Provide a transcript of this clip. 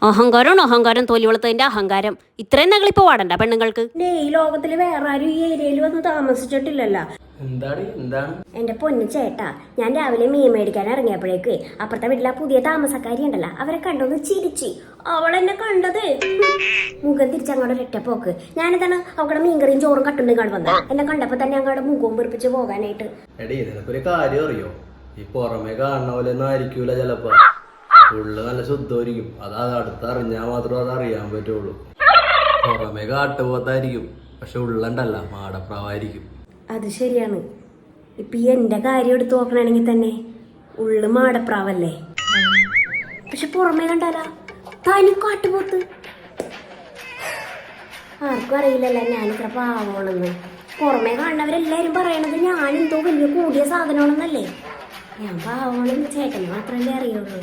അഹങ്കാരമാണ് അഹങ്കാരം, തൊലി വെളുത്തതിന്റെ അഹങ്കാരം. ഇത്രയും നകളിപ്പോ പാടണ്ട പെണ്ണുങ്ങൾക്ക്. ഈ ലോകത്തില് വേറെ ആരും ഈ ഏരിയയിൽ വന്ന് താമസിച്ചിട്ടില്ലല്ലോ. എന്താണ് എന്റെ പൊന്നു ചേട്ടാ, ഞാൻ രാവിലെ മീൻ മേടിക്കാൻ ഇറങ്ങിയപ്പോഴേക്ക് അപ്പുറത്തെ വീട്ടിലെ പുതിയ താമസക്കാരി ഉണ്ടല്ലോ, അവരെ കണ്ടൊന്ന് ചിരിച്ച്. അവളെന്നെ കണ്ടത് മുഖം തിരിച്ചങ്ങോട്ട് ഒരൊറ്റ പോക്ക്. ഞാനെന്താണ് അവളുടെ മീൻകറിയും ചോറും കട്ടുണ്ടി കാണും വന്ന എന്നെ കണ്ടപ്പോ തന്നെ അങ്ങോട്ട് മുഖവും വെറുപ്പിച്ച് പോകാനായിട്ട്. എടീ, നിനക്കൊരു കാര്യം അറിയോ? ഈ പുറമെ കാണുന്ന പോലെ ഒന്നും ആയിരിക്കൂല. ചിലപ്പോ ഉള്ളു നല്ല ശുദ്ധമായിരിക്കും. അത് അടുത്തറിഞ്ഞാൽ മാത്രമേ അത് അറിയാൻ പറ്റുള്ളൂ. പുറമെ കാട്ടുപോത്തായിരിക്കും, പക്ഷെ ഉള്ളണ്ടല്ല മാടപ്രാവായിരിക്കും. അത് ശരിയാണ്. ഇപ്പൊ ഈ എന്റെ കാര്യം എടുത്ത് നോക്കണെങ്കിൽ തന്നെ ഉള്ളു മാടപ്രാവല്ലേ, പക്ഷെ പുറമേ കണ്ടാലാ തനി കാട്ടുപോത്ത്. ആർക്കും അറിയില്ലല്ലോ ഞാനിത്ര പാവമാണെന്ന്. പുറമേ കാണുന്നവരെല്ലാരും പറയണത് ഞാനെന്തോ വലിയ കൂടിയ സാധനമാണെന്നല്ലേ. ഞാൻ പാവമാണെന്ന് ചേട്ടന് മാത്രമല്ലേ അറിയുള്ളൂ.